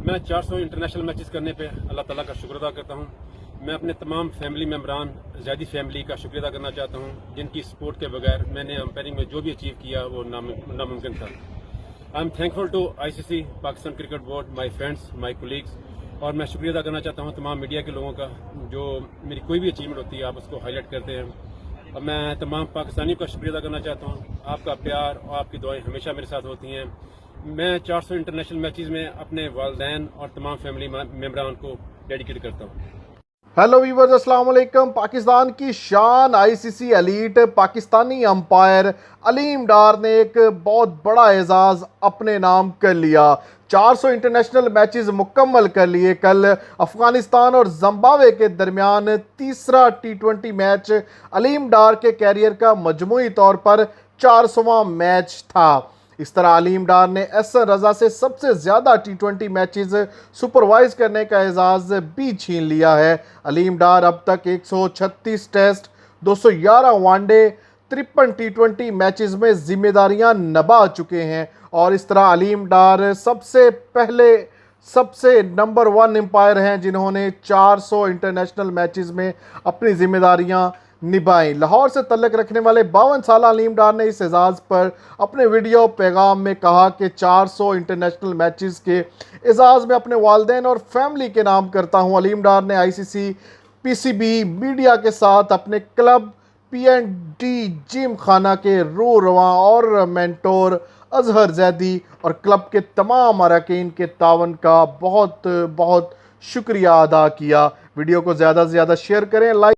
मैं 400 international matches करने पे अल्लाह ताला का शुक्र अदा करता हूँ। मैं अपने तमाम फैमिली मेम्बरान ज़ैदी फैमिली का शुक्रिया अदा करना चाहता हूँ, जिनकी सपोर्ट के बगैर मैंने अंपायरिंग में जो भी अचीव किया वो नामुमकिन था। I am thankful to ICC, Pakistan cricket board, my friends, my colleagues, और मैं शुक्रिया अदा करना चाहता हूँ तमाम मीडिया के लोगों का, जो मेरी कोई भी अचीवमेंट होती है आप उसको हाईलाइट करते हैं। और मैं तमाम पाकिस्तानियों का शुक्रिया अदा करना चाहता हूँ। आपका प्यार और आपकी दुआएं हमेशा मेरे साथ होती हैं। मैं 400 इंटरनेशनल मैचेस में अपने वालिदैन और तमाम फैमिली मेम्बरान को डेडिकेट करता हूँ। हेलो वीवर्स, अस्सलाम वालेकुम। पाकिस्तान की शान ICC elite Pakistani umpire Aleem Dar ने एक बहुत बड़ा एजाज़ अपने नाम कर लिया। 400 इंटरनेशनल मैचेस मुकम्मल कर लिए। कल अफगानिस्तान और जिम्बाब्वे के दरमियान तीसरा T20 मैच अलीम डार के कैरियर का मजमूई तौर पर 400वां मैच था। इस तरह अलीम डार ने एहसन रजा से सबसे ज़्यादा T20 मैचेस सुपरवाइज करने का एजाज़ भी छीन लिया है। अलीम डार अब तक 136 टेस्ट, 211 वनडे, 53 T20 मैचेस में जिम्मेदारियां निभा चुके हैं। और इस तरह अलीम डार सबसे नंबर 1 एम्पायर हैं जिन्होंने 400 इंटरनेशनल मैचेस में अपनी जिम्मेदारियां निभाई। लाहौर से तल्लक रखने वाले 52 साल अलीम डार ने इस एजाज़ पर अपने वीडियो पैगाम में कहा कि 400 इंटरनेशनल मैचेस के एजाज़ में अपने वालिदैन और फैमिली के नाम करता हूं। अलीम डार ने ICC, PCB मीडिया के साथ अपने क्लब PND जिम खाना के रूरवा और मेंटोर अजहर जैदी और क्लब के तमाम अरकान के तावन का बहुत बहुत शुक्रिया अदा किया। वीडियो को ज़्यादा से ज़्यादा शेयर करें, लाइक